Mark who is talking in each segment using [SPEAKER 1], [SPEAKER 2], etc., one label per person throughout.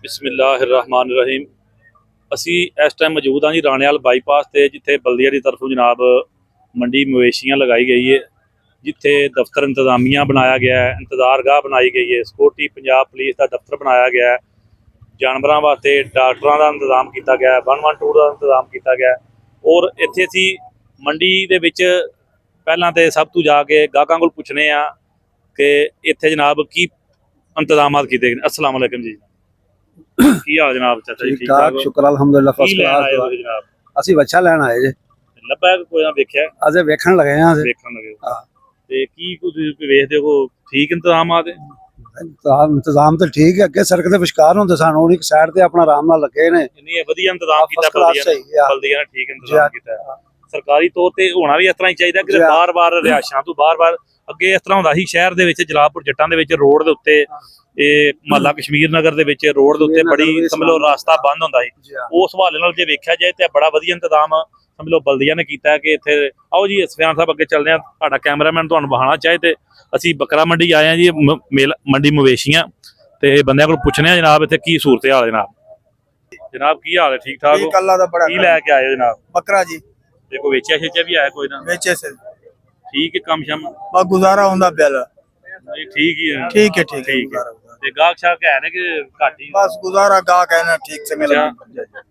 [SPEAKER 1] बिस्मिल्लाहिर्रहमानिर्रहीम। असी इस टाइम मौजूद हाँ जी राणेवाल बाईपास से, जिथे बल्दिया की तरफों जनाब मंडी मवेशियां लगाई गई है, जिथे दफ्तर इंतजामिया बनाया गया है, इंतजारगाह बनाई गई है, सिक्योरिटी पंजाब पुलिस का दफ्तर बनाया गया है, जानवरों वास्ते डॉक्टरों का इंतजाम किया गया है, 112 का इंतजाम किया गया है। और इत्थे असी मंडी दे विच पहलां ते सब तो जाके गाहकां कोल पुछने आ कि इत्थे जनाब की इंतजाम किए गए। अस्सलाम वालेकुम जी, की हाल जनाब? चाचा जी
[SPEAKER 2] ठीक ठाक, शुक्र अल्हम्दुलिल्लाह, फर्स्ट क्लास।
[SPEAKER 1] जनाब
[SPEAKER 2] ਅਸੀਂ ਬੱਚਾ ਲੈਣ ਆਏ ਜੇ,
[SPEAKER 1] ਲੱਭਾ ਕੋਈ ਨਾ ਵੇਖਿਆ?
[SPEAKER 2] ਅਜੇ ਵੇਖਣ ਲਗੇ ਆ। ਅਸੀਂ
[SPEAKER 1] ਵੇਖਣ ਲੱਗੇ ਤੇ ਕੀ ਕੁਝ ਵੇਖਦੇ ਹੋ? ਠੀਕ ਇੰਤਜ਼ਾਮਾਤ ਹੈ?
[SPEAKER 2] ਇੰਤਜ਼ਾਮ ਤਾਂ ਠੀਕ ਹੈ, ਅੱਗੇ ਸੜਕ ਦੇ ਵਿਚਕਾਰ ਹੁੰਦੇ ਸਨ, ਹੁਣ ਇੱਕ ਸਾਈਡ ਤੇ ਆਪਣਾ ਆਰਾਮ ਨਾਲ ਲੱਗੇ ਨੇ।
[SPEAKER 1] ਨਹੀਂ ਵਧੀਆ ਇੰਤਜ਼ਾਮ ਕੀਤਾ ਬਲਦੀਆਂ ਨੇ, ਠੀਕ ਇੰਤਜ਼ਾਮ ਕੀਤਾ। ਸਰਕਾਰੀ ਤੌਰ ਤੇ ਹੋਣਾ ਵੀ ਇਸ ਤਰ੍ਹਾਂ ਹੀ ਚਾਹੀਦਾ ਕਿ ਬਾਰ-ਬਾਰ ਰਿਹਾਇਸ਼ਾਂ ਤੋਂ ਬਾਰ-ਬਾਰ ਅੱਗੇ ਇਸ ਤਰ੍ਹਾਂ ਹੁੰਦਾ ਸੀ ਸ਼ਹਿਰ ਦੇ ਵਿੱਚ, ਜਲਾਲਪੁਰ ਜੱਟਾਂ ਦੇ ਵਿੱਚ ਰੋਡ ਦੇ ਉੱਤੇ ਇਹ ਮਹੱਲਾ ਕਸ਼ਮੀਰ ਨਗਰ ਦੇ ਵਿੱਚ ਰੋਡ ਦੇ ਉੱਤੇ ਬੜੀ ਸਮਝ ਲਓ ਰਸਤਾ ਬੰਦ ਹੁੰਦਾ ਸੀ। ਉਸ ਹਵਾਲੇ ਨਾਲ ਜੇ ਵੇਖਿਆ ਜਾਏ ਤੇ ਬੜਾ ਵਧੀਆ ਇੰਤਜ਼ਾਮ ਸਮਝ ਲਓ ਬਲਦੀਆਂ ਨੇ ਕੀਤਾ ਕਿ ਇੱਥੇ ਆਓ ਜੀ ਸਫਿਆਨ ਸਾਹਿਬ ਅੱਗੇ ਚੱਲਦੇ ਆ। ਤੁਹਾਡਾ ਕੈਮਰਾਮੈਨ ਤੁਹਾਨੂੰ ਵਿਖਾਉਣਾ ਚਾਹੇ ਤੇ ਅਸੀਂ ਬੱਕਰਾ ਮੰਡੀ ਆਏ ਆ ਜੀ, ਮੰਡੀ ਮਵੇਸ਼ੀਆਂ, ਤੇ ਬੰਦਿਆਂ ਕੋਲ ਪੁੱਛਣੇ ਆ ਜਨਾਬ ਇੱਥੇ ਕੀ ਸੂਰਤ ਹਾਲ ਹੈ। ਜਨਾਬ ਕੀ ਹਾਲ ਹੈ? ਠੀਕ ਠਾਕ ਹੋ? ਕੀ ਲੈ ਕੇ ਆਏ ਹੋ ਜਨਾਬ?
[SPEAKER 3] ਬੱਕਰਾ ਜੀ।
[SPEAKER 1] ਤੇ ਕੋਈ ਵੇਚਿਆ ਛੇਚਿਆ ਵੀ ਆਇਆ ਕੋਈ ਨਾ?
[SPEAKER 3] ਵੇਚੇ ਸੇ
[SPEAKER 1] ਠੀਕ ਹੈ, ਕੰਮ ਸ਼ਮ
[SPEAKER 3] ਬਸ ਗੁਜ਼ਾਰਾ ਹੁੰਦਾ ਪਿਆ।
[SPEAKER 1] ਠੀਕ ਹੀ ਹੈ,
[SPEAKER 3] ਠੀਕ ਹੈ, ਠੀਕ
[SPEAKER 1] ਹੈ। ਤੇ ਗਾਹਕ ਸ਼ਾਹਕ ਹੈ ਨੇ ਕਿ ਘੱਟ ਹੀ?
[SPEAKER 3] ਬਸ ਗੁਜ਼ਾਰਾ ਗਾਹਕ ਹੈ ਨਾ, ਠੀਕ ਸੇ ਮਿਲ।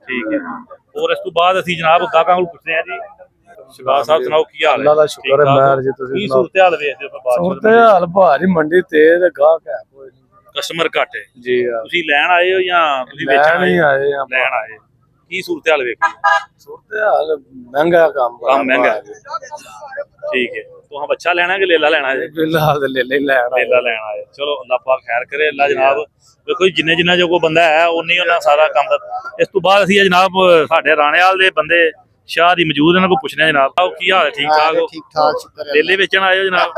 [SPEAKER 1] ਠੀਕ ਹੈ। और इस तो बाद असी जनाब गाहकां कोल पुछदे आ जी। शिवास साहब सुनाओ की हाल है?
[SPEAKER 2] ਅੱਲਾ ਦਾ ਸ਼ੁਕਰ ਹੈ, ਮਹਿਰ ਜੀ। ਤੁਸੀਂ
[SPEAKER 1] की सूरत हाल वेखदे हो?
[SPEAKER 2] ਸੁਣਤੇ ਹਾਲ ਭਾਰੀ ਮੰਡੀ ਤੇਜ਼, ਗਾਹਕ ਹੈ ਕੋਈ ਨਹੀਂ।
[SPEAKER 1] कस्टमर घट है
[SPEAKER 2] ਜੀ ਆ,
[SPEAKER 1] ਤੁਸੀਂ ਲੈਣ ਆਏ ਹੋ ਜਾਂ ਤੁਸੀਂ
[SPEAKER 2] ਲੈਣ
[SPEAKER 1] ਵੇਚਣ
[SPEAKER 2] ਹੀ
[SPEAKER 1] ਆਏ?
[SPEAKER 2] ਆਏ ਆ।
[SPEAKER 1] ਲੈਣ ਆਏ। ਕੀ सूरत हाल ਵੇਖੀ?
[SPEAKER 2] ਸੁਣਤੇ ਹਾਲ ਮਹਿੰਗਾ ਕੰਮ
[SPEAKER 1] महंगा है। ठीक है। तो हम अच्छा लेना है कि लेला लेना है?
[SPEAKER 2] ਫਿਲਹਾਲ ਲੈ ਲੈ ਲੈਣ ਆਏ।
[SPEAKER 1] लेला लेना है। चलो अल्लाह पाक खैर करे। अल्लाह जनाब देखो जिन्ने जिन्ना जो कोई बंदा है उन्नी उन्ना सारा काम। इस तो बाद असी जनाब साडे राणेवाल दे बंदे शाह दी मौजूद, इन्हां को पुछने जनाब की हाल है? ठीक ठाक हो?
[SPEAKER 3] ठीक ठाक, शुक्र है।
[SPEAKER 1] लेले बेचन आए हो जनाब?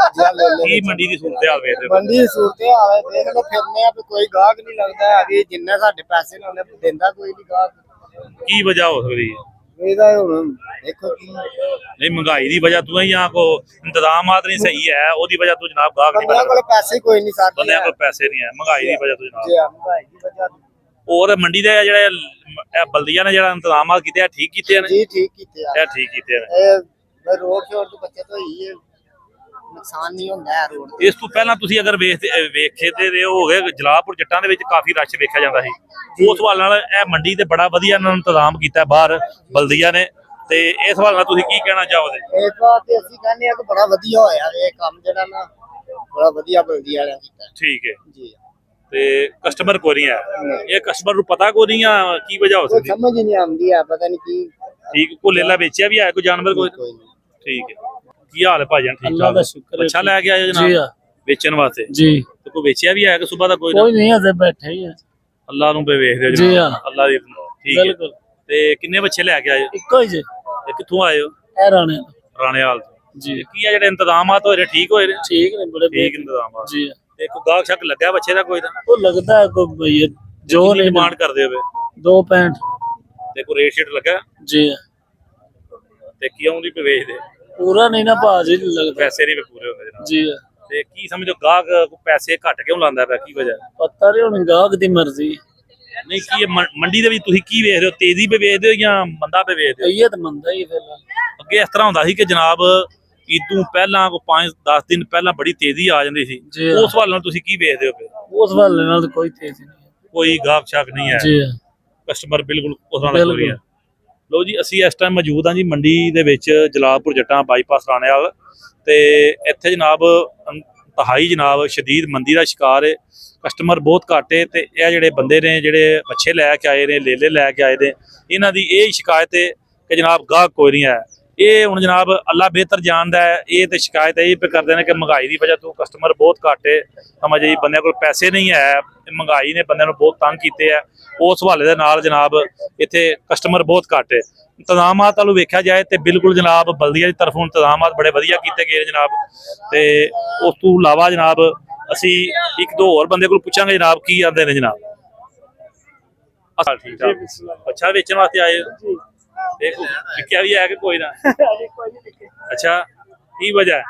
[SPEAKER 1] की मंडी दी सूरत हाल वेखदे हो?
[SPEAKER 3] ਮੰਡੀ ਦੀ ਸੂਰਤ ਹਾਲ ਹੈ, ਦੇਖ ਲਓ ਫਿਰਨੇ ਆ ਵੀ ਕੋਈ ਗਾਹਕ ਨਹੀਂ ਲੱਗਦਾ ਹੈਗੀ। ਜਿੰਨੇ ਸਾਡੇ ਪੈਸੇ ਨੇ ਉਹਨੇ ਦਿੰਦਾ ਕੋਈ ਨਹੀਂ ਗਾਹਕ।
[SPEAKER 1] की वजह हो सकती है?
[SPEAKER 3] ਇਹਦਾ ਹੁਣ ਦੇਖੋ ਕੀ
[SPEAKER 1] नहीं महंगाई की वजह तू है या को इंतजामात नहीं सही है ओदी वजह तू जनाब गाहक नहीं
[SPEAKER 3] ਬੰਦਿਆਂ ਕੋਲ ਪੈਸੇ ਕੋਈ ਨਹੀਂ ਸਾਡੇ।
[SPEAKER 1] बंदे को पैसे नहीं है, महंगाई की वजह तू
[SPEAKER 3] ਜੀ
[SPEAKER 1] जनाब।
[SPEAKER 3] ਆ, ਮਹਿੰਗਾਈ ਦੀ ਵਜ੍ਹਾ ਤੋਂ।
[SPEAKER 1] और मंडी दे जेड़े बल्दियां ने जेड़ा इंतजामात कीते ठीक कीते ने?
[SPEAKER 3] ਜੀ ਠੀਕ ਕੀਤੇ ਆ।
[SPEAKER 1] ਇਹ ठीक कीते ने।
[SPEAKER 3] ਇਹ ਰੋਡ ਸ਼ੋਰ ਤੋਂ ਬੱਚਤ ਹੋਈ ਹੈ, ਨੁਕਸਾਨ ਨਹੀਂ ਹੁੰਦਾ ਹੈ ਰੋਡ ਤੇ।
[SPEAKER 1] ਇਸ ਤੋਂ ਪਹਿਲਾਂ ਤੁਸੀਂ ਅਗਰ ਵੇਖੇ ਤੇ ਹੋ ਗਏ ਜਲਾਲਪੁਰ ਜੱਟਾਂ ਦੇ ਵਿੱਚ ਕਾਫੀ ਰਸ਼ ਵੇਖਿਆ ਜਾਂਦਾ ਸੀ। ਉਸ ਹਵਾਲੇ ਨਾਲ ਇਹ ਮੰਡੀ ਤੇ ਬੜਾ ਵਧੀਆ ਇਹਨਾਂ ਨੇ ਇੰਤਜ਼ਾਮ ਕੀਤਾ ਬਾਹਰ ਬਲਦੀਆਂ ਨੇ, ਤੇ ਇਸ ਹਵਾਲੇ ਨਾਲ ਤੁਸੀਂ ਕੀ ਕਹਿਣਾ ਚਾਹੋਗੇ?
[SPEAKER 3] ਇਸ ਵਾਰ ਤੇ ਅਸੀਂ ਕਹਿੰਦੇ ਆ ਕਿ ਬੜਾ ਵਧੀਆ ਹੋਇਆ ਇਹ ਕੰਮ, ਜਿਹੜਾ ਨਾ ਬੜਾ ਵਧੀਆ ਬਲਦੀ ਵਾਲਿਆਂ ਕੀਤਾ।
[SPEAKER 1] ਠੀਕ ਹੈ।
[SPEAKER 3] ਜੀ
[SPEAKER 1] ਤੇ ਕਸਟਮਰ ਕੋਈ ਨਹੀਂ ਹੈ? ਇਹ ਕਸਟਮਰ ਨੂੰ ਪਤਾ ਕੋਈ ਨਹੀਂ ਆ ਕੀ ਵਜ੍ਹਾ ਹੋ
[SPEAKER 3] ਕੋਈ
[SPEAKER 1] ਸਕਦੀ?
[SPEAKER 3] ਸਮਝ ਹੀ ਨਹੀਂ ਆਉਂਦੀ ਆ, ਪਤਾ ਨਹੀਂ ਕੀ।
[SPEAKER 1] ਠੀਕ। ਕੋਈ ਲੇਲਾ ਵੇਚਿਆ ਵੀ ਆਇਆ ਕੋਈ ਜਾਨਵਰ ਕੋਈ?
[SPEAKER 3] ਕੋਈ ਨਹੀਂ।
[SPEAKER 1] ਠੀਕ ਹੈ। ਕੀ ਹਾਲ ਹੈ ਭਾਜਨ? ਠੀਕ
[SPEAKER 2] ਅੱਲਾ
[SPEAKER 1] ਠਾਕ?
[SPEAKER 2] ਦਾ ਸ਼ੁਕਰ ਹੈ।
[SPEAKER 1] ਅੱਛਾ ਲੈ ਕੇ ਆਏ
[SPEAKER 2] ਜੀ
[SPEAKER 1] ਜਨਾਬ
[SPEAKER 2] ਆ,
[SPEAKER 1] ਵੇਚਣ ਵਾਸਤੇ?
[SPEAKER 2] ਜੀ।
[SPEAKER 1] ਤੇ ਕੋਈ ਵੇਚਿਆ ਵੀ ਆਇਆ ਕਿ ਸੁਬਹ ਦਾ ਕੋਈ ਨਾ?
[SPEAKER 2] ਕੋਈ ਨਹੀਂ, ਅਜੇ ਬੈਠੇ ਹੀ ਆ।
[SPEAKER 1] ਅੱਲਾ ਨੂੰ ਵੇਖਦੇ ਹੋ
[SPEAKER 2] ਜੀ
[SPEAKER 1] ਜਨਾਬ,
[SPEAKER 2] ਹਾਂ।
[SPEAKER 1] ਅੱਲਾ ਦੀ। ਠੀਕ ਹੈ।
[SPEAKER 2] ਬਿਲਕੁਲ।
[SPEAKER 1] ਤੇ ਕਿੰਨੇ ਬੱਚੇ ਲੈ ਕੇ ਆਏ?
[SPEAKER 2] ਇੱਕੋ ਹੀ ਜੇ,
[SPEAKER 1] ਤੇ ਕਿੱਥੋਂ ਆਏ ਹੋ?
[SPEAKER 2] ਇਹ ਰਾਣੇ
[SPEAKER 1] ਰਾਣੇਵਾਲ ਤੋਂ।
[SPEAKER 2] ਜੀ।
[SPEAKER 1] ਤੇ ਕੀ ਆ ਜਿਹੜੇ ਇੰਤਜ਼ਾਮਾਤ ਹੋਏ ਨੇ ਠੀਕ ਹੋਏ ਨੇ?
[SPEAKER 2] ਠੀਕ ਨੇ, ਬੜੇ
[SPEAKER 1] ਠੀਕ ਇੰਤਜ਼ਾਮਾਤ।
[SPEAKER 2] ਜੀ।
[SPEAKER 1] ਤੇ ਕੋਈ ਗਾਹਕ ਸ਼ੱਕ ਲੱਗਿਆ ਬੱਚੇ ਦਾ ਕੋਈ ਨਾ?
[SPEAKER 2] ਉਹ ਲੱਗਦਾ ਹੈ ਕੋਈ ਭਈ ਜੋ
[SPEAKER 1] ਕਿੰਨੀ
[SPEAKER 2] ਨਹੀਂ
[SPEAKER 1] ਡਿਮਾਂਡ ਕਰਦੇ ਹੋਵੇ?
[SPEAKER 2] 2.65।
[SPEAKER 1] ਤੇ ਕੋਈ ਰੇਟ ਸ਼ੀਟ ਲੱਗਾ?
[SPEAKER 2] ਜੀ।
[SPEAKER 1] ਤੇ ਕਿਉਂ ਨਹੀਂ ਪੇ ਵੇਚਦੇ?
[SPEAKER 2] ਪੂਰਾ ਨਹੀਂ ਨਾ ਭਾਜੀ ਲੱਗਦਾ।
[SPEAKER 1] ਪੈਸੇ ਨਹੀਂ ਪੂਰੇ ਹੁੰਦੇ ਜਨਾਬ।
[SPEAKER 2] ਜੀ।
[SPEAKER 1] ਤੇ ਕੀ ਸਮਝੋ ਗਾਹਕ ਪੈਸੇ ਘੱਟ ਕਿਉਂ ਲਾਉਂਦਾ ਪਿਆ, ਕੀ ਵਜ੍ਹਾ?
[SPEAKER 2] ਪਤਾ ਨਹੀਂ ਹੁਣ ਗਾਹਕ ਦੀ ਮਰਜ਼ੀ।
[SPEAKER 1] ਨਹੀਂ ਕੀ ਮੰਡੀ ਦੇ ਵਿੱਚ ਤੁਸੀਂ ਕੀ ਵੇਖਦੇ ਹੋ? ਤੇਜ਼ੀ ਪੇ ਵੇਚਦੇ ਹੋ ਜਾਂ ਮੰਦਾ ਪੇ ਵੇਚਦੇ ਹੋ?
[SPEAKER 2] ਇਹ ਤਾਂ ਮੰਦਾ ਹੀ ਫਿਰ।
[SPEAKER 1] ਅੱਗੇ ਇਸ ਤਰ੍ਹਾਂ ਹੁੰਦਾ ਸੀ ਕਿ ਜਨਾਬ ਈਦੋਂ ਪਹਿਲਾਂ ਕੋਈ 5-10 ਦਿਨ ਪਹਿਲਾਂ ਬੜੀ ਤੇਜ਼ੀ ਆ ਜਾਂਦੀ ਸੀ।
[SPEAKER 2] ਜੀ।
[SPEAKER 1] ਉਸ ਹਵਾਲੇ ਨਾਲ ਤੁਸੀਂ ਕੀ ਵੇਚਦੇ ਹੋ?
[SPEAKER 2] ਉਸ ਵਾਲੇ ਨਾਲ ਤਾਂ ਕੋਈ ਤੇਜ਼ ਨਹੀਂ।
[SPEAKER 1] ਕੋਈ ਗਾਹਕ ਸ਼ੱਕ ਨਹੀਂ ਹੈ?
[SPEAKER 2] ਜੀ।
[SPEAKER 1] ਕਸਟਮਰ ਬਿਲਕੁਲ ਉਸ ਨਾਲ ਹੋ ਰਿਹਾ। ਲੋ ਜੀ ਅਸੀਂ ਇਸ ਟਾਈਮ ਮੌਜੂਦ ਹਾਂ ਜੀ ਮੰਡੀ ਦੇ ਵਿੱਚ, ਜਲਾਲਪੁਰ ਜੱਟਾਂ ਬਾਈਪਾਸ ਰਾਣੇਵਾਲ, ਤੇ ਇੱਥੇ ਜਨਾਬ ਇੰਤਹਾਈ ਜਨਾਬ ਸ਼ਦੀਦ ਮੰਦੀ ਦਾ ਸ਼ਿਕਾਰ ਹੈ। ਕਸਟਮਰ ਬਹੁਤ ਘੱਟ ਹੈ, ਤੇ ਇਹ ਜਿਹੜੇ ਬੰਦੇ ਨੇ ਜਿਹੜੇ ਬੱਚੇ ਲੈ ਕੇ ਆਏ ਨੇ, ਲੇਲੇ ਲੈ ਕੇ ਆਏ ਨੇ, ਇਹਨਾਂ ਦੀ ਇਹ ਸ਼ਿਕਾਇਤ ਹੈ ਕਿ ਜਨਾਬ ਗਾਹਕ ਕੋਈ ਨਹੀਂ ਹੈ। ਇਹ ਹੁਣ ਜਨਾਬ ਅੱਲਾ ਬਿਹਤਰ ਜਾਣਦਾ ਹੈ। ਇਹ ਤੇ ਸ਼ਿਕਾਇਤ ਇਹ पे ਕਰਦੇ ਨੇ ਕਿ ਮਹਿੰਗਾਈ ਦੀ ਵਜ੍ਹਾ ਤੋਂ ਕਸਟਮਰ ਬਹੁਤ ਘੱਟ ਹੈ। ਸਮਝ ਜੀ ਬੰਦਿਆਂ ਕੋਲ ਪੈਸੇ ਨਹੀਂ ਹੈ, ਮਹਿੰਗਾਈ ਨੇ ਬੰਦਿਆਂ ਨੂੰ ਬਹੁਤ ਤੰਗ ਕੀਤੇ ਹੈ। ਉਸ ਹਵਾਲੇ ਦੇ ਨਾਲ ਜਨਾਬ ਇੱਥੇ ਕਸਟਮਰ ਬਹੁਤ ਘੱਟ ਹੈ। ਇੰਤਜ਼ਾਮਾਤ ਵੱਲੋਂ ਵੇਖਿਆ ਜਾਏ ਤੇ ਬਿਲਕੁਲ ਜਨਾਬ ਬਲਦੀਆਂ ਦੀ ਤਰਫੋਂ ਇੰਤਜ਼ਾਮਾਤ ਬੜੇ ਵਧੀਆ ਕੀਤੇ ਗਏ ਨੇ ਜਨਾਬ। ਤੇ ਉਸ ਤੋਂ ਇਲਾਵਾ ਜਨਾਬ ਅਸੀਂ ਇੱਕ ਦੋ ਹੋਰ ਬੰਦੇ ਕੋਲ ਪੁੱਛਾਂਗੇ ਜਨਾਬ ਕੀ ਆਂਦੇ ਨੇ ਜਨਾਬ। ਠੀਕ ਠਾਕ। ਅੱਛਾ ਵੇਚਣ ਵਾਸਤੇ ਆਏ ਹੋ? देखो क्या भी है कि कोई ना? अच्छा की वजह है?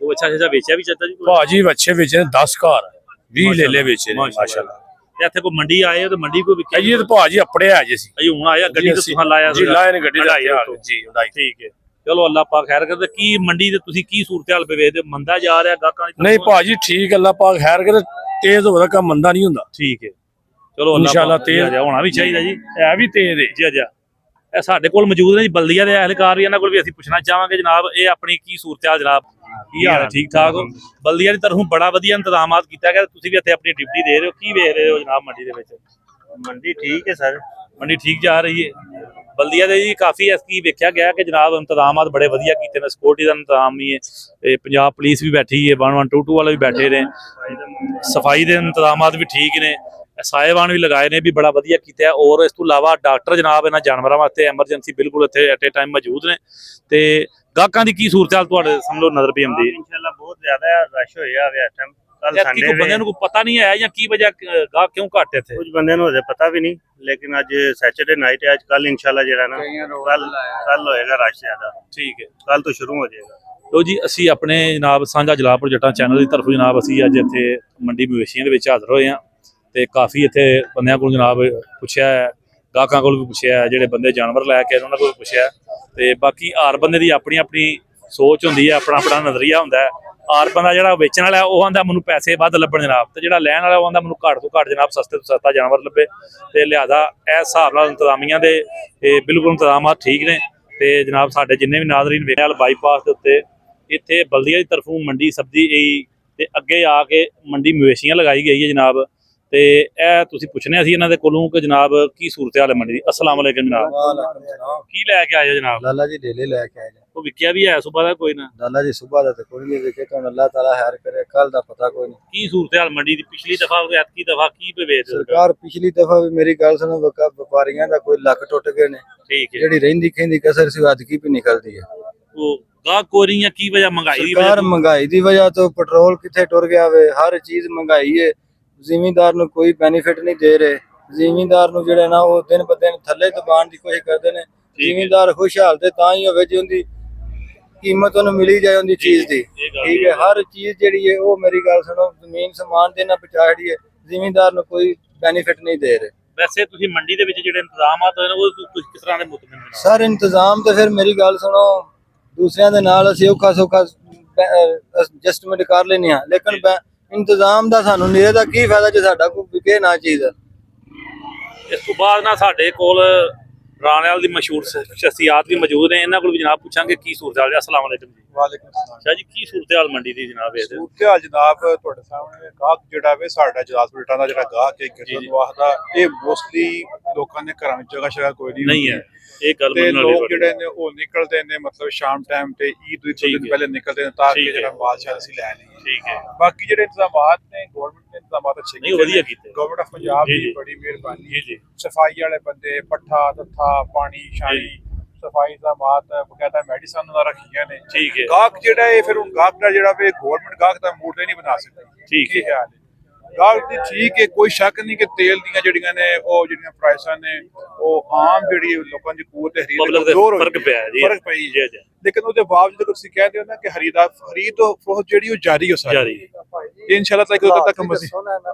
[SPEAKER 1] वो अच्छा अच्छा बेचा भी चाचा जी?
[SPEAKER 4] भाजी बच्चे बेचे 10 घर 20 ਲੇਲੇ ਵੇਚੇ ਨੇ ਮਾਸ਼ਾਅੱਲਾ।
[SPEAKER 1] ਤੇ ਇੱਥੇ ਕੋਈ ਮੰਡੀ ਆਏ ਹੋ ਤੇ ਮੰਡੀ ਕੋਈ ਵਿਕਿਆ
[SPEAKER 4] ਜੀ ਇਹ ਤਾਂ ਭਾਜੀ ਆਪਣੇ ਆ ਜੇ ਸੀ
[SPEAKER 1] ਅਜੀ ਹੁਣ ਆਇਆ ਗੱਡੀ ਤੇ ਤੁਸੀਂ ਲਾਇਆ
[SPEAKER 4] ਜੀ ਲਾਏ ਨੇ ਗੱਡੀ ਦਾ ਜੀ
[SPEAKER 1] ਠੀਕ ਹੈ ਚਲੋ ਅੱਲਾਹ ਪਾਕ ਖੈਰ ਕਰੇ। ਕੀ ਮੰਡੀ ਤੇ ਤੁਸੀਂ ਕੀ ਸੂਰਤ ਹਾਲ ਪੇ ਵੇਖਦੇ ਮੰਦਾ ਜਾ ਰਿਹਾ ਗਾਹਕਾਂ ਦੀ
[SPEAKER 4] ਨਹੀਂ ਭਾਜੀ ਠੀਕ ਅੱਲਾਹ ਪਾਕ ਖੈਰ ਕਰੇ ਤੇਜ਼ ਹੋਵੇ ਕੰਮ ਮੰਦਾ ਨਹੀਂ ਹੁੰਦਾ
[SPEAKER 1] ਠੀਕ ਹੈ ਚਲੋ
[SPEAKER 4] ਇਨਸ਼ਾਅੱਲਾ ਤੇਜ਼
[SPEAKER 1] ਹੋਣਾ ਵੀ ਚਾਹੀਦਾ ਜੀ
[SPEAKER 4] ਹੈ ਵੀ ਤੇਜ਼ ਹੈ
[SPEAKER 1] ਜੀ ਅਜਾ ਇਹ ਸਾਡੇ ਕੋਲ ਮੌਜੂਦ ਨੇ ਜੀ ਬਲਦੀਆ ਦੇ ਅਹਿਲਕਾਰ ਵੀ ਇਹਨਾਂ ਕੋਲ ਵੀ ਅਸੀਂ ਪੁੱਛਣਾ ਚਾਹਾਂਗੇ ਜਨਾਬ ਇਹ ਆਪਣੀ ਕੀ ਸੂਰਤ ਹਾਲ ਜਨਾਬ ਕੀ ਹਾਲ ਹੈ ਠੀਕ ਠਾਕ ਹੋ ਬਲਦੀਆ ਦੀ ਤਰਫੋਂ ਬੜਾ ਵਧੀਆ ਇੰਤਜ਼ਾਮਾਤ ਕੀਤਾ ਗਿਆ ਤੁਸੀਂ ਵੀ ਇੱਥੇ ਆਪਣੀ ਡਿਊਟੀ ਦੇ ਰਹੇ ਹੋ ਕੀ ਵੇਖ ਰਹੇ ਹੋ ਜਨਾਬ ਮੰਡੀ ਦੇ ਵਿੱਚ
[SPEAKER 3] ਮੰਡੀ ਠੀਕ ਹੈ ਸਰ
[SPEAKER 1] ਮੰਡੀ ਠੀਕ ਜਾ ਰਹੀ ਹੈ ਬਲਦੀਆ ਦੇ ਜੀ ਕਾਫੀ ਐਸਕੀ ਵੇਖਿਆ ਗਿਆ ਕਿ ਜਨਾਬ ਇੰਤਜ਼ਾਮਾਤ ਬੜੇ ਵਧੀਆ ਕੀਤੇ ਨੇ ਸਿਕਿਉਰਿਟੀ ਦਾ ਇੰਤਜ਼ਾਮ ਵੀ ਹੈ ਤੇ ਪੰਜਾਬ ਪੁਲਿਸ ਵੀ ਬੈਠੀ ਹੈ 1122 ਵਾਲੇ ਵੀ ਬੈਠੇ ਨੇ ਸਫਾਈ ਦੇ ਇੰਤਜ਼ਾਮਾਤ ਵੀ ਠੀਕ ਨੇ ਸਾਇਵਾਨ ਵੀ ਲਗਾਏ ਨੇ ਵੀ ਬੜਾ ਵਧੀਆ ਕੀਤਾ ਔਰ ਇਸ ਤੋਂ ਇਲਾਵਾ ਡਾਕਟਰ ਜਨਾਬ ਇਹਨਾਂ ਜਾਨਵਰਾਂ ਵਾਸਤੇ ਐਮਰਜੈਂਸੀ ਬਿਲਕੁਲ ਇੱਥੇ ਐਟ ਏ ਟਾਈਮ ਮੌਜੂਦ ਨੇ ਤੇ ਗਾਹਕਾਂ ਦੀ ਕੀ ਸੂਰਤ ਹਾਲ ਤੁਹਾਡੇ ਸਮਝੋ ਨਜ਼ਰ ਪਈ ਆਉਂਦੀ ਹੈ
[SPEAKER 3] ਇਨਸ਼ਾਅੱਲਾ ਬਹੁਤ ਜ਼ਿਆਦਾ ਰਸ਼ ਹੋਇਆ ਇਸ ਟਾਈਮ ਕੱਲ
[SPEAKER 1] ਐਤਕੀ ਕੋਈ ਬੰਦਿਆਂ ਨੂੰ ਕੋਈ ਪਤਾ ਨਹੀਂ ਹੈ ਜਾਂ ਕੀ ਵਜ੍ਹਾ ਗਾਹਕ ਕਿਉਂ ਘੱਟ ਇੱਥੇ
[SPEAKER 3] ਕੁਝ ਬੰਦਿਆਂ ਨੂੰ ਹਜੇ ਪਤਾ ਵੀ ਨਹੀਂ ਲੇਕਿਨ ਅੱਜ ਸੈਚਰਡੇ ਨਾਈਟ ਹੈ ਅੱਜ ਕੱਲ ਇਨਸ਼ਾਅੱਲਾ ਜਿਹੜਾ ਨਾ ਕੱਲ ਹੋਏਗਾ ਰਸ਼ ਜ਼ਿਆਦਾ
[SPEAKER 1] ਠੀਕ ਹੈ
[SPEAKER 3] ਕੱਲ ਤੋਂ ਸ਼ੁਰੂ ਹੋ ਜਾਏਗਾ
[SPEAKER 1] ਲੋ ਜੀ ਅਸੀਂ ਆਪਣੇ ਜਨਾਬ ਸਾਂਝਾ ਜਲਾਲਪੁਰ ਜੱਟਾਂ ਚੈਨਲ ਦੀ ਤਰਫੋਂ ਜਨਾਬ ਅਸੀਂ ਅੱਜ ਇੱਥੇ ਮੰਡੀ ਮਵੇਸ਼ੀਆਂ ਦੇ ਵਿੱਚ ਹਾਜ਼ਰ ਹੋਏ ਹਾਂ ਤੇ ਕਾਫੀ ਇੱਥੇ ਬੰਦਿਆਂ ਕੋਲ ਜਨਾਬ ਪੁੱਛਿਆ ਹੈ ਗਾਹਕਾਂ ਕੋਲ ਵੀ ਪੁੱਛਿਆ ਹੈ ਜਿਹੜੇ ਬੰਦੇ ਜਾਨਵਰ ਲੈ ਕੇ ਉਹਨਾਂ ਕੋਲ ਪੁੱਛਿਆ ਤੇ ਬਾਕੀ ਹਰ ਬੰਦੇ ਦੀ ਆਪਣੀ ਆਪਣੀ ਸੋਚ ਹੁੰਦੀ ਹੈ ਆਪਣਾ ਆਪਣਾ ਨਜ਼ਰੀਆ ਹੁੰਦਾ ਹੈ ਹਰ ਬੰਦਾ ਜਿਹੜਾ ਵੇਚਣ ਵਾਲਾ ਉਹ ਆਂਦਾ ਮੈਨੂੰ ਪੈਸੇ ਵੱਧ ਲੱਭਣ ਜਨਾਬ ਤੇ ਜਿਹੜਾ ਲੈਣ ਵਾਲਾ ਉਹ ਆਂਦਾ ਮੈਨੂੰ ਘੱਟ ਤੋਂ ਘੱਟ ਜਨਾਬ ਸਸਤੇ ਤੋਂ ਸਸਤਾ ਜਾਨਵਰ ਲੱਭੇ ਤੇ ਲਿਹਾਜ਼ਾ ਇਸ ਹਿਸਾਬ ਨਾਲ ਇੰਤਜ਼ਾਮੀਆਂ ਦੇ ਬਿਲਕੁਲ ਇੰਤਜ਼ਾਮਾਤ ਠੀਕ ਨੇ ਤੇ ਜਨਾਬ ਸਾਡੇ ਜਿੰਨੇ ਵੀ ਨਾਜ਼ਰੀਨ ਵੇਖਣ ਵਾਲੇ ਬਾਈਪਾਸ ਦੇ ਉੱਤੇ ਇੱਥੇ ਬਲਦੀਆ ਦੀ ਤਰਫੋਂ ਮੰਡੀ ਸਬਜ਼ੀ ਤੇ ਅੱਗੇ ਆ ਕੇ ਮੰਡੀ ਮਵੇਸ਼ੀਆਂ ਲਗਾਈ ਗਈ ਹੈ ਜਨਾਬ ਤੇ ਇਹ ਤੁਸੀਂ ਪੁੱਛਣੇ ਸੀ ਇਹਨਾਂ ਦੇ ਕੋਲੋਂ ਕਿ ਜਨਾਬ ਕੀ ਸੂਰਤ ਹਾਲ ਹੈ ਮੰਡੀ ਦੀ अस्सलाम वालेकुम जनाब ਕੀ ਲੈ ਕੇ ਆਏ ਹੋ ਜਨਾਬ
[SPEAKER 2] ਲਾਲਾ ਜੀ ਢੇਲੇ ਲੈ ਕੇ ਆਏ ਨੇ
[SPEAKER 1] ਉਹ ਵਿਕਿਆ ਵੀ ਹੈ ਸੁਬਾ ਦਾ ਕੋਈ ਨਾ
[SPEAKER 2] ਲਾਲਾ ਜੀ ਸਵੇਰ ਦਾ ਤੇ ਕੋਈ ਨਹੀਂ ਵੇਖੇ ਤੁਹਾਨੂੰ ਅੱਲਾਹ ਤਾਲਾ ਖੈਰ ਕਰੇ ਕੱਲ ਦਾ ਪਤਾ ਕੋਈ ਨਹੀਂ
[SPEAKER 1] ਕੀ ਸੂਰਤ ਹਾਲ ਮੰਡੀ ਦੀ ਪਿਛਲੀ ਦਫਾ ਹੋ ਐਤਕੀ ਦਫਾ ਕੀ ਪੇ ਵੇਚ
[SPEAKER 2] ਸਰਕਾਰ ਪਿਛਲੀ ਦਫਾ ਵੀ ਮੇਰੀ ਗੱਲ ਸੁਣੋ ਵਪਾਰੀਆਂ ਦਾ ਕੋਈ ਲੱਕ ਟੁੱਟ ਗਏ ਨੇ
[SPEAKER 1] ਠੀਕ ਹੈ
[SPEAKER 2] ਜਿਹੜੀ ਰਹਿੰਦੀ ਖੈਂਦੀ ਕਸਰ ਸੀ ਅੱਜ ਕੀ ਵੀ ਨਿਕਲਦੀ ਹੈ
[SPEAKER 1] ਉਹ ਗਾਹ ਕੋਰੀਆਂ ਕੀ ਵਜ੍ਹਾ ਮਹਿੰਗਾਈ ਦੀ
[SPEAKER 2] ਸਰਕਾਰ ਮਹਿੰਗਾਈ ਦੀ ਵਜ੍ਹਾ ਤੋਂ ਪੈਟਰੋਲ ਕਿੱਥੇ ਟੁਰ ਗਿਆ ਵੇ ਹਰ ਚੀਜ਼ ਮਹਿੰਗਾਈ ਹੈ ਜ਼ਿਮੀਂਦਾਰ ਨੂੰ ਕੋਈ ਬੈਨੀਫਿਟ ਨਹੀਂ ਦੇ ਰਹੇ ਜ਼ਿਮੀਂਦਾਰ ਨੂੰ ਜਿਹੜੇ ਨਾ ਉਹ ਦਿਨ ਬ ਦਿਨ ਥੱਲੇ ਦਬਾਉਣ ਦੀ ਕੋਸ਼ਿਸ਼ ਕਰਦੇ ਨੇ ਜ਼ਿਮੀਂਦਾਰ ਖੁਸ਼ਹਾਲ ਤੇ ਤਾਂ ਹੀ ਹੋਵੇ ਜੇ ਉਹਦੀ ਕੀਮਤ ਉਹਨੂੰ ਮਿਲੀ ਜਾਏ ਉਹਦੀ ਚੀਜ਼ ਦੀ ਠੀਕ ਹੈ ਹਰ ਚੀਜ਼ ਜਿਹੜੀ ਹੈ ਉਹ ਮੇਰੀ ਗੱਲ ਸੁਣੋ ਜ਼ਮੀਨ ਸਮਾਨ ਦੇ ਨਾਲ ਪਹੁੰਚਾੜੀ ਹੈ ਜ਼ਿਮੀਂਦਾਰ ਨੂੰ ਕੋਈ ਬੈਨੀਫਿਟ ਨਹੀਂ ਦੇ ਰਹੇ
[SPEAKER 1] ਵੈਸੇ ਤੁਸੀਂ ਮੰਡੀ ਦੇ ਵਿੱਚ ਜਿਹੜੇ ਇੰਤਜ਼ਾਮਾਤ ਹੋਏ ਨੇ ਉਹ ਤੁਸੀਂ ਕਿਸ ਤਰ੍ਹਾਂ ਦੇ ਮੁਤਮਿਨ ਹੋ
[SPEAKER 2] ਸਰ ਇੰਤਜ਼ਾਮ ਤੇ ਫਿਰ ਮੇਰੀ ਗੱਲ ਸੁਣੋ ਦੂਸਰਿਆਂ ਦੇ ਨਾਲ ਅਸੀਂ ਔਖਾ ਸੌਖਾ ਐਡਜਸਟਮੈਂਟ ਕਰ ਲੈਨੇ ਆ ਲੇਕਿਨ ਇੰਤਜ਼ਾਮ ਦਾ ਸਾਨੂੰ ਨੀਰੇ ਦਾ ਕੀ ਫਾਇਦਾ ਜੇ ਸਾਡਾ ਕੋਈ ਵਿਕੇ ਨਾ ਚੀਜ਼
[SPEAKER 1] ਇਸ ਤੋਂ ਬਾਅਦ ਨਾ ਸਾਡੇ ਕੋਲ ਰਾਣੇਵਾਲ ਦੀ ਮਸ਼ਹੂਰ ਸ਼ਖਸੀਅਤ ਵੀ ਮੌਜੂਦ ਨੇ ਇਹਨਾਂ ਕੋਲ ਵੀ ਜਨਾਬ ਪੁੱਛਾਂਗੇ ਕੀ ਸੂਰਤ ਹਾਲ ਹੈ अस्सलाम वालेकुम जी
[SPEAKER 5] ਵਾਲੇਕੁਮ ਸਲਾਮ
[SPEAKER 1] ਸ਼ਾਹ ਜੀ ਕੀ ਸੂਰਤ ਹਾਲ ਮੰਡੀ ਦੀ ਜਨਾਬ ਇਹ
[SPEAKER 5] ਸੂਰਤ ਹਾਲ ਜਨਾਬ ਤੁਹਾਡੇ ਸਾਹਮਣੇ ਗਾਹਕ ਜਿਹੜਾ ਵੇ ਸਾਡਾ ਜਲਾਲਪੁਰ ਜੱਟਾਂ ਦਾ ਜਿਹੜਾ ਗਾਹਕ ਹੈ ਗਿਰਦਵਾਹ ਦਾ ਇਹ ਮੋਸਟਲੀ ਲੋਕਾਂ ਦੇ ਘਰਾਂ ਵਿੱਚ ਜਗ੍ਹਾ ਕੋਈ
[SPEAKER 1] ਨਹੀਂ ਹੈ ਇਹ ਗੱਲ
[SPEAKER 5] ਤੇ
[SPEAKER 1] ਮੰਨਣ ਵਾਲੀ
[SPEAKER 5] ਲੋਕ ਜਿਹੜੇ ਨੇ ਉਹ ਨਿਕਲਦੇ ਨੇ ਮਤਲਬ ਸ਼ਾਮ ਟਾਈਮ ਤੇ ਈਦ ਤੋਂ ਦਿਨ ਪਹਿਲੇ ਨਿਕਲਦੇ ਨੇ ਤਾਂ ਕਿ ਜਿਹੜਾ ਮਾਲ ਸ਼ਾਲ ਅਸੀਂ ਲੈ ਲਈਏ
[SPEAKER 1] ਠੀਕ ਹੈ
[SPEAKER 5] ਬਾਕੀ ਜਿਹੜੇ ਇੰਤਜ਼ਾਮਾਤ ਨੇ ਗਵਰਨਮੈਂਟ ਨੇ ਇੰਤਜ਼ਾਮਾਤ ਅੱਛੇ
[SPEAKER 1] ਨਹੀਂ ਵਧੀਆ ਕੀਤੇ
[SPEAKER 5] ਗਵਰਨਮੈਂਟ ਆਫ ਪੰਜਾਬ
[SPEAKER 1] ਜੀ,
[SPEAKER 5] ਦੀ
[SPEAKER 1] ਜੀ।
[SPEAKER 5] ਬੜੀ ਮਿਹਰਬਾਨੀ
[SPEAKER 1] ਜੀ ਜੀ
[SPEAKER 5] ਸਫਾਈ ਵਾਲੇ ਬੰਦੇ ਪੱਠਾ ਤੱਥਾ ਪਾਣੀ ਸ਼ਾਨੀ ਸਫਾਈ ਇੰਤਜ਼ਾਮਾਤ ਬਕਾਇਦਾ ਮੈਡੀਸਨ ਉਹਨਾਂ ਰੱਖੀਆਂ ਨੇ
[SPEAKER 1] ਠੀਕ ਹੈ
[SPEAKER 5] ਗਾਹਕ ਜਿਹੜਾ ਹੈ ਫਿਰ ਉਹ ਗਾਹਕ ਦਾ ਜਿਹੜਾ ਵੇ ਗਵਰਨਮੈਂਟ ਗਾਹਕ ਦਾ ਮੂਡ ਨਹੀਂ ਬਣਾ ਸਕਦੀ
[SPEAKER 1] ਠੀਕ ਹੈ
[SPEAKER 5] ਹਾਲ ਹੈ ਗਾਹਕ ਦੀ ਠੀਕ ਹੈ ਕੋਈ ਸ਼ੱਕ ਨਹੀਂ ਕਿ ਤੇਲ ਦੀਆਂ ਜਿਹੜੀਆਂ ਨੇ ਉਹ ਜਿਹੜੀਆਂ ਪ੍ਰਾਈਸਾਂ ਨੇ ਉਹ ਆਮ ਜਿਹੜੀ ਲੋਕਾਂ ਦੀ ਕੂਵਤ ਖਰੀਦ
[SPEAKER 1] ਪਬਲਿਕ ਦੇ
[SPEAKER 5] ਕਮਜ਼ੋਰ ਹੋਈ
[SPEAKER 1] ਫਰਕ ਪਿਆ ਹੈ ਜੀ
[SPEAKER 5] ਫਰਕ ਪਈ
[SPEAKER 1] ਜੀ ਜੀ
[SPEAKER 5] ਲੇਕਿਨ ਉਹਦੇ ਬਾਵਜੂਦ ਤੁਸੀਂ ਕਹਿੰਦੇ ਹੋ ਨਾ ਕਿ ਖਰੀਦ ਫਰੋਖਤ ਜਿਹੜੀ ਉਹ ਜਾਰੀ ਹੋ ਸਕਦੀ
[SPEAKER 1] ਜਾਰੀ
[SPEAKER 5] ਹੈ ਇਨਸ਼ਾਅੱਲਾ ਤੱਕ ਉਦੋਂ ਤੱਕ ਮਜ਼ੀਦ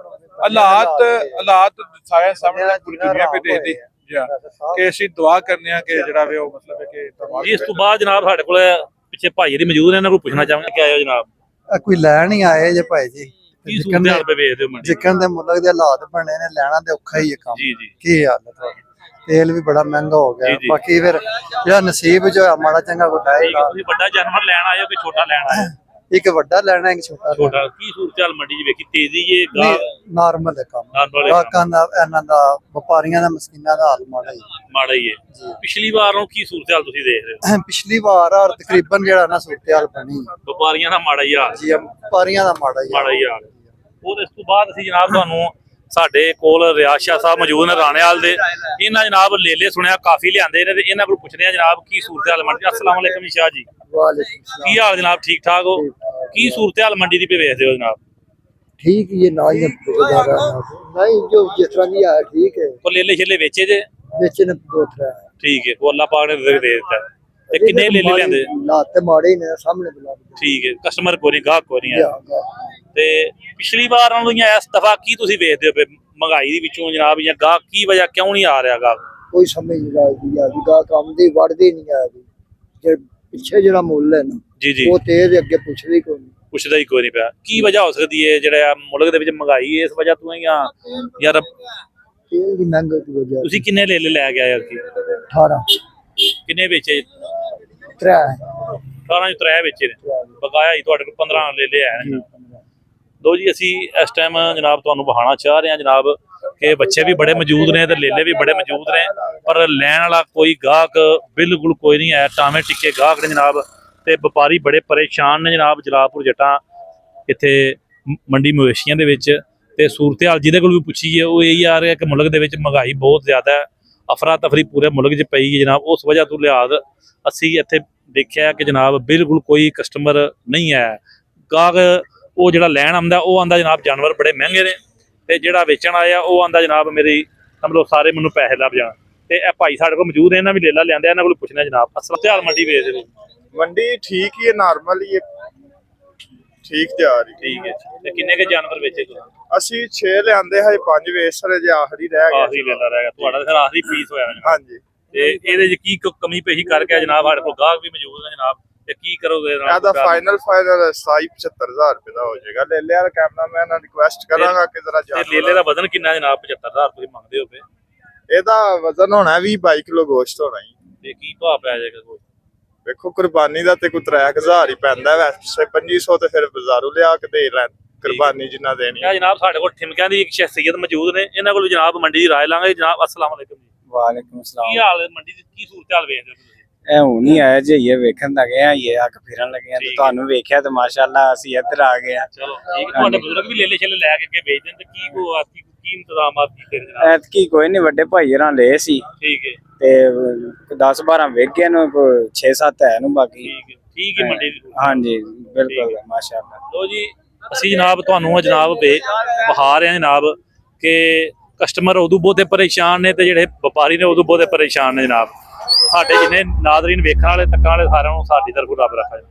[SPEAKER 5] ਹਾਲਾਤ ਸਾਰਿਆਂ ਸਾਹਮਣੇ ਪੂਰੀ ਦੁਨੀਆ पे ਦੇਖਦੇ ਕਿ ਅਸੀਂ ਦੁਆ ਕਰਨੇ ਆ ਕਿ ਜਿਹੜਾ ਵੇ ਉਹ ਮਤਲਬ ਹੈ ਕਿ
[SPEAKER 1] ਜੀ ਇਸ ਤੋਂ ਬਾਅਦ ਜਨਾਬ ਸਾਡੇ ਕੋਲ ਪਿੱਛੇ ਭਾਈ ਜੀ ਮੌਜੂਦ ਨੇ ਇਹਨਾਂ ਕੋਲ ਪੁੱਛਣਾ ਚਾਹਾਂਗੇ ਕਿ ਆਇਓ ਜਨਾਬ
[SPEAKER 2] ਕੋਈ ਲੈਣ ਹੀ ਆਏ ਜੇ ਭਾਈ ਜੀ
[SPEAKER 1] ਕੀ ਸੂਰਤ ਹਾਲ ਪੇ ਵੇਚਦੇ ਹੋ ਮੰਡੀ
[SPEAKER 2] ਜਿੱਕਣ ਦੇ ਮੁਲਕ ਦੇ ਹਾਲਾਤ ਬਣੇ ਨੇ ਲੈਣਾ ਤੇ ਔਖਾ ਹੀ ਹੈ ਕੰਮ
[SPEAKER 1] ਜੀ ਜੀ
[SPEAKER 2] ਕੀ ਹਾਲ ਹੈ ਤੁਹਾਡਾ ਤੇਲ ਵੀ ਬੜਾ ਮਹਿੰਗਾ ਹੋ ਗਿਆ
[SPEAKER 1] ਜੀ, ਜੀ।
[SPEAKER 2] ਬਾਕੀ ਫਿਰ ਜਿਹੜਾ ਨਸੀਬ ਚ ਹੋਇਆ ਮਾੜਾ ਚੰਗਾ ਕੋਈ
[SPEAKER 1] ਠੀਕ ਹੈ
[SPEAKER 2] ਲਾਏਗਾ
[SPEAKER 1] ਤੁਸੀਂ ਵੱਡਾ ਜਾਨਵਰ ਲੈਣ ਆਇਓ ਕਿ ਛੋਟਾ ਲੈਣ ਆਇਓ
[SPEAKER 2] ਇੱਕ ਵੱਡਾ ਲੈਣਾ ਇੱਕ ਛੋਟਾ ਲੈਣਾ।
[SPEAKER 1] ਛੋਟਾ ਕੀ ਸੂਰਤ ਹਾਲ ਮੰਡੀ 'ਚ ਵੇਖੀ ਤੇਜ਼ੀ ਇਹ ਗਾਹ
[SPEAKER 2] ਨਾਰਮਲ ਹੈ ਕੰਮ
[SPEAKER 1] ਨਾਰਮਲ ਹੈ
[SPEAKER 2] ਗਾਹਕਾਂ ਦਾ ਇਹਨਾਂ ਦਾ ਵਪਾਰੀਆਂ ਦਾ ਮਸਕੀਨਾਂ ਦਾ ਹਾਲ ਮਾੜਾ ਹੀ
[SPEAKER 1] ਮਾੜਾ ਹੀ ਹੈ ਪਿਛਲੀ ਵਾਰ ਨੂੰ ਕੀ ਸੂਰਤ ਹਾਲ ਤੁਸੀਂ ਦੇਖ ਰਹੇ ਹੋ
[SPEAKER 2] ਪਿਛਲੀ ਵਾਰ ਔਰ ਤਕਰੀਬਨ ਜਿਹੜਾ ਨਾ ਸੂਰਤ-ਹਾਲ ਬਣੀ
[SPEAKER 1] ਵਪਾਰੀਆਂ ਦਾ ਮਾੜਾ ਹੀ ਹਾਲ
[SPEAKER 2] ਜੀ ਵਪਾਰੀਆਂ ਦਾ ਮਾੜਾ ਹੀ
[SPEAKER 1] ਮਾੜਾ ਹੀ ਹਾਲ ਉਹ ਇਸ ਤੋਂ ਬਾਅਦ ਅਸੀਂ ਜਨਾਬ ਤੁਹਾਨੂੰ ਸਾਡੇ ਕੋਲ ਰਿਆਜ਼ ਸ਼ਾਹ ਸਾਹਿਬ ਮੌਜੂਦ ਨੇ ਰਾਣੇਵਾਲ ਦੇ ਇਹਨਾਂ ਜਨਾਬ ਲੇਲੇ ਸੁਣਿਆ ਕਾਫੀ ਲਿਆਂਦੇ ਨੇ ਤੇ ਇਹਨਾਂ ਕੋਲ ਪੁੱਛਦੇ ਆ ਜਨਾਬ ਕੀ ਸੂਰਤ ਹਾਲ ਮੰਡੀ अस्सलाम वालेकुम ਸ਼ਾਹ ਜੀ
[SPEAKER 2] ਵਾਲੇਕੁਮ ਸਲਾਮ
[SPEAKER 1] ਕੀ ਹਾਲ ਜਨਾਬ ਠੀਕ ਠਾਕ ਹੋ ਕੀ ਸੂਰਤ ਹਾਲ ਮੰਡੀ ਦੀ ਪੇ ਵੇਖਦੇ ਹੋ ਜਨਾਬ
[SPEAKER 2] ठीक ये नहीं नहीं जो जिस तरह की है ठीक है
[SPEAKER 1] ਉਹ ਲੇਲੇ ਛੇਲੇ ਵੇਚੇ ਜੇ
[SPEAKER 2] बेचने दो तरह
[SPEAKER 1] ਠੀਕ ਹੈ ਉਹ ਅੱਲਾਹ ਪਾਕ ਨੇ ਰਿਜ਼ਕ ਦੇ ਦਿੱਤਾ ਤੇ ਕਿੰਨੇ ਲੇਲੇ ਲੈਂਦੇ
[SPEAKER 2] लाते माड़े ही ने सामने बुला
[SPEAKER 1] ਠੀਕ ਹੈ ਕਸਟਮਰ ਕੋਈ ਨਹੀਂ ਗਾਹਕ ਕੋਈ ਨਹੀਂ ਹੈ ਤੇ ਪਿਛਲੀ ਵਾਰ ਨਾਲੋਂ ਜਾਂ ਇਸ ਦਫਾ ਕੀ ਤੁਸੀਂ ਵੇਖਦੇ ਹੋ ਵੀ ਮਹਿੰਗਾਈ ਦੇ ਵਿੱਚੋਂ ਜਨਾਬ, ਜਾਂ ਗਾਹਕ ਕੀ ਵਜ੍ਹਾ ਕਿਉਂ ਨਹੀਂ ਆ ਰਿਹਾ ਗਾਹਕ?
[SPEAKER 6] ਕੋਈ ਸਮਝ ਨਹੀਂ ਲੱਗਦੀ ਆ ਗਾ ਕੰਮ ਦੀ ਵੜਦੀ ਨਹੀਂ ਆ ਜੇ ਪਿੱਛੇ ਜਿਹੜਾ ਮੁੱਲ ਹੈ ਨਾ
[SPEAKER 1] ਜੀ ਜੀ,
[SPEAKER 6] ਉਹ ਤੇਜ਼ ਅੱਗੇ ਪੁੱਛਦੀ ਕੋਈ ਨਹੀਂ।
[SPEAKER 1] ਪੁੱਛਦਾ ਹੀ ਕੋਈ ਨਹੀਂ ਪਿਆ। ਕੀ ਵਜ੍ਹਾ ਹੋ ਸਕਦੀ ਹੈ ਜਿਹੜਾ ਮੁਲਕ ਦੇ ਵਿੱਚ ਮਹਿੰਗਾਈ ਇਸ ਵਜ੍ਹਾ ਤੋਂ ਹੈ ਜਾਂ ਯਾਰ
[SPEAKER 6] ਤੇਲ ਦੀ ਮਹਿੰਗਾਈ ਦੀ ਵਜ੍ਹਾ
[SPEAKER 1] ਤੁਸੀਂ ਕਿੰਨੇ ਲੈ ਕੇ ਆਏ ਯਾਰ?
[SPEAKER 6] 18
[SPEAKER 1] ਕਿੰਨੇ ਵੇਚੇ?
[SPEAKER 6] 3
[SPEAKER 1] 18 ਚ 3 ਵੇਚੇ ਨੇ, ਬਕਾਇਆ ਹੀ ਤੁਹਾਡੇ ਕੋਲ 15 ਲੈ ਆਏ ਨੇ। ਲੋ ਜੀ, ਅਸੀਂ ਇਸ ਟਾਈਮ ਜਨਾਬ ਤੁਹਾਨੂੰ ਵਿਖਾਉਣਾ ਚਾਹ ਰਹੇ ਹਾਂ ਜਨਾਬ ਕਿ ਬੱਚੇ ਵੀ ਬੜੇ ਮੌਜੂਦ ਨੇ ਤੇ ਲੇਲੇ ਵੀ ਬੜੇ ਮੌਜੂਦ ਨੇ, ਪਰ ਲੈਣ ਵਾਲਾ ਕੋਈ ਗਾਹਕ ਬਿਲਕੁਲ ਕੋਈ ਨਹੀਂ ਹੈ। ਟਾਵੇਂ ਟਿੱਕੇ ਗਾਹਕ ਨੇ ਜਨਾਬ, ਤੇ ਵਪਾਰੀ ਬੜੇ ਪਰੇਸ਼ਾਨ ਨੇ ਜਨਾਬ। ਜਲਾਲਪੁਰ ਜੱਟਾਂ ਇੱਥੇ ਮੰਡੀ ਮਵੇਸ਼ੀਆਂ ਦੇ ਵਿੱਚ ਤੇ ਸੂਰਤ ਹਾਲ ਜਿਹਦੇ ਕੋਲ ਵੀ ਪੁੱਛੀਏ ਉਹ ਇਹੀ ਆ ਰਿਹਾ ਕਿ ਮੁਲਕ ਦੇ ਵਿੱਚ ਮਹਿੰਗਾਈ ਬਹੁਤ ਜ਼ਿਆਦਾ ਹੈ, ਅਫਰਾ ਤਫਰੀ ਪੂਰੇ ਮੁਲਕ 'ਚ ਪਈ ਹੈ ਜਨਾਬ। ਉਸ ਵਜ੍ਹਾ ਤੋਂ ਲਿਹਾਜ਼ ਅਸੀਂ ਇੱਥੇ ਦੇਖਿਆ ਕਿ ਜਨਾਬ ਬਿਲਕੁਲ ਕੋਈ ਕਸਟਮਰ ਨਹੀਂ ਹੈ। ਗਾਹਕ ਉਹ ਜਿਹੜਾ ਲੈਣ ਆਉਂਦਾ ਉਹ ਆਂਦਾ ਜਨਾਬ ਜਾਨਵਰ ਬੜੇ ਮਹਿੰਗੇ ਨੇ, ਤੇ ਜਿਹੜਾ ਵੇਚਣ ਆਇਆ ਉਹ ਆਂਦਾ ਜਨਾਬ ਮੇਰੀ ਸਮਝੋ ਸਾਰੇ ਮੈਨੂੰ ਪੈਸੇ ਲੱਭ ਜਾਣ। ਤੇ ਇਹ ਭਾਈ ਸਾਡੇ ਕੋਲ ਮੌਜੂਦ ਨੇ, ਇਹਨਾਂ ਵੀ ਲੇਲਾ ਲਿਆਂਦਾ, ਇਹਨਾਂ ਕੋਲ ਪੁੱਛਣਾ ਜਨਾਬ। ਅਸਲ ਹਾਲ ਮੰਡੀ ਵੇਚ ਰਹੇ?
[SPEAKER 7] ਮੰਡੀ ਠੀਕ ਹੀ ਹੈ, ਨਾਰਮਲ ਹੀ ਹੈ, ਠੀਕ ਜਾ ਰਹੀ।
[SPEAKER 1] ਠੀਕ ਹੈ ਜੀ। ਤੇ ਕਿੰਨੇ ਕੇ ਜਾਨਵਰ ਵੇਚੇ ਤੁਸੀਂ?
[SPEAKER 7] ਅਸੀਂ 6 ਲਿਆਂਦੇ ਹਾਂ, 5 ਵੇਚ ਸਰੇ, ਜੇ ਆਖਰੀ ਰਹਿ ਗਿਆ।
[SPEAKER 1] ਆਖਰੀ ਲੇਲਾ ਰਹਿ ਗਿਆ ਤੁਹਾਡਾ, ਤੇ ਫਿਰ ਆਖਰੀ ਪੀਸ ਹੋਇਆ ਨਾ ਜਨਾਬ।
[SPEAKER 7] ਹਾਂਜੀ,
[SPEAKER 1] ਤੇ ਇਹਦੇ 'ਚ ਕੀ ਕਮੀ ਪੇਸ਼ੀ ਕਰਕੇ ਜਨਾਬ ਸਾਡੇ ਕੋਲ ਗਾਹਕ ਵੀ ਮੌਜੂਦ ਨੇ ਜਨਾਬ, ਤੇ ਕੀ ਕਰੋਗੇ ਜਨਾਬ?
[SPEAKER 7] ਇਹਦਾ ਫਾਈਨਲ 27-75,000 ਰੁਪਏ ਦਾ ਹੋ ਜਾਏਗਾ। ਲੈ ਲਿਆ ਕੈਮਰਾਮੈਨ ਨਾਲ ਰਿਕੁਐਸਟ ਕਰਾਂਗਾ ਕਿ ਜ਼ਰਾ
[SPEAKER 1] ਤੇ ਲੇਲੇ ਦਾ ਵਜ਼ਨ ਕਿੰਨਾ ਜਨਾਬ? 75,000 ਤੁਸੀਂ ਮੰਗਦੇ ਹੋ ਪਏ।
[SPEAKER 7] ਇਹਦਾ ਵਜ਼ਨ ਹੋਣਾ 20-22 ਕਿਲੋ ਗੋਸ਼ਤ ਹੋਣਾ ਹੀ।
[SPEAKER 1] ਤੇ ਕੀ ਭਾਅ ਪੈ ਜਾਏਗਾ ਕੋਈ?
[SPEAKER 7] ਵੇਖੋ ਕੁਰਬਾਨੀ ਦਾ ਤੇ ਕੋਈ 3000 ਹੀ ਪੈਂਦਾ, ਵੈਸੇ 2500 ਤੇ ਫਿਰ ਬਾਜ਼ਾਰੋਂ ਲਿਆ ਕੇ ਦੇ ਲੈਣ ਕੁਰਬਾਨੀ ਜਿੰਨਾ ਦੇਣੀ।
[SPEAKER 1] ਇਹ ਜਨਾਬ ਸਾਡੇ ਕੋਲ ਠਿਮਕਿਆਂ ਦੀ ਇੱਕ ਸ਼ਖਸੀਅਤ ਮੌਜੂਦ ਨੇ, ਇਹਨਾਂ ਕੋਲ ਜਨਾਬ ਮੰਡੀ ਦੀ ਰਾਏ ਲਾਂਗੇ। ਜਨਾਬ ਅਸਲਾਮ ਅਲੈਕੁਮ ਜੀ।
[SPEAKER 8] ਵਾਲੇਕੁਮ
[SPEAKER 1] ਕੀ
[SPEAKER 8] ਸਲਾਮ।
[SPEAKER 1] ਹਾਲ ਹੈ? ਮੰਡੀ ਦੀ ਕੀ ਸੂਰਤ ਹਾਲ ਵੇਖਦੇ ਹੋ ਤੁਸੀਂ?
[SPEAKER 8] ਇਹ ਹੁਣ ਹੀ ਆਇਆ ਜੀ, ਇਹ ਵੇਖਣ ਲੱਗੇ ਆ, ਇਹ ਅੱਖ ਫਿਰਨ ਲੱਗੇ ਆ ਤੇ
[SPEAKER 1] ਠੀਕ
[SPEAKER 8] ਤੁਹਾਨੂੰ ਵੇਖਿਆ ਤੇ ਮਾਸ਼ਾਅੱਲਾ ਅਸੀਂ ਇੱਧਰ ਆ ਗਏ ਆ।
[SPEAKER 1] ਚਲੋ ਠੀਕ ਹੈ। ਤੁਹਾਡੇ ਬਜ਼ੁਰਗ ਵੀ ਲੇਲੇ ਛੇਲੇ ਲੈ ਕੇ ਅੱਗੇ ਵੇਚਦੇ ਨੇ, ਤੇ ਕੀ ਕੋ ਆਤੀ ਕੀ ਇੰਤਜ਼ਾਮਾਤ ਕੀਤੇ ਨੇ ਜਨਾਬ?
[SPEAKER 8] ਐਤਕੀ ਕੋਈ ਨਹੀਂ, ਵੱਡੇ ਭਾਈ ਹਰਾਂ ਲਏ ਸੀ
[SPEAKER 1] ਠੀਕ ਹੈ
[SPEAKER 8] ਤੇ 10-12 ਵਿਕ ਗਏ ਨੂੰ, 6-7 ਹੈ ਨੂੰ ਬਾਕੀ।
[SPEAKER 1] ਠੀਕ ਹੈ, ਠੀਕ ਹੈ ਮੰਡੀ ਦੀ ਸੂਰਤ।
[SPEAKER 8] ਹਾਂਜੀ ਬਿਲਕੁਲ ਮਾਸ਼ਾਅੱਲਾ।
[SPEAKER 1] ਲੋ ਜੀ, ਅਸੀਂ ਜਨਾਬ ਤੁਹਾਨੂੰ ਜਨਾਬ ਵਿਖਾ ਰਹੇ ਹਾਂ ਜਨਾਬ ਕਿ ਕਸਟਮਰ ਉਦੋਂ ਬਹੁਤੇ ਪਰੇਸ਼ਾਨ ਨੇ ਤੇ ਜਿਹੜੇ ਵਪਾਰੀ ਨੇ ਉਦੋਂ ਬਹੁਤੇ ਪਰੇਸ਼ਾਨ ਨੇ ਜਨਾਬ। ਸਾਡੇ ਜਿੰਨੇ ਨਾਜ਼ਰੀਨ ਵੇਖਣ ਵਾਲੇ ਤੱਕਣ ਵਾਲੇ ਸਾਰਿਆਂ ਨੂੰ ਸਾਡੀ ਤਰਫੋਂ ਰੱਬ ਰੱਖਾ ਜੀ।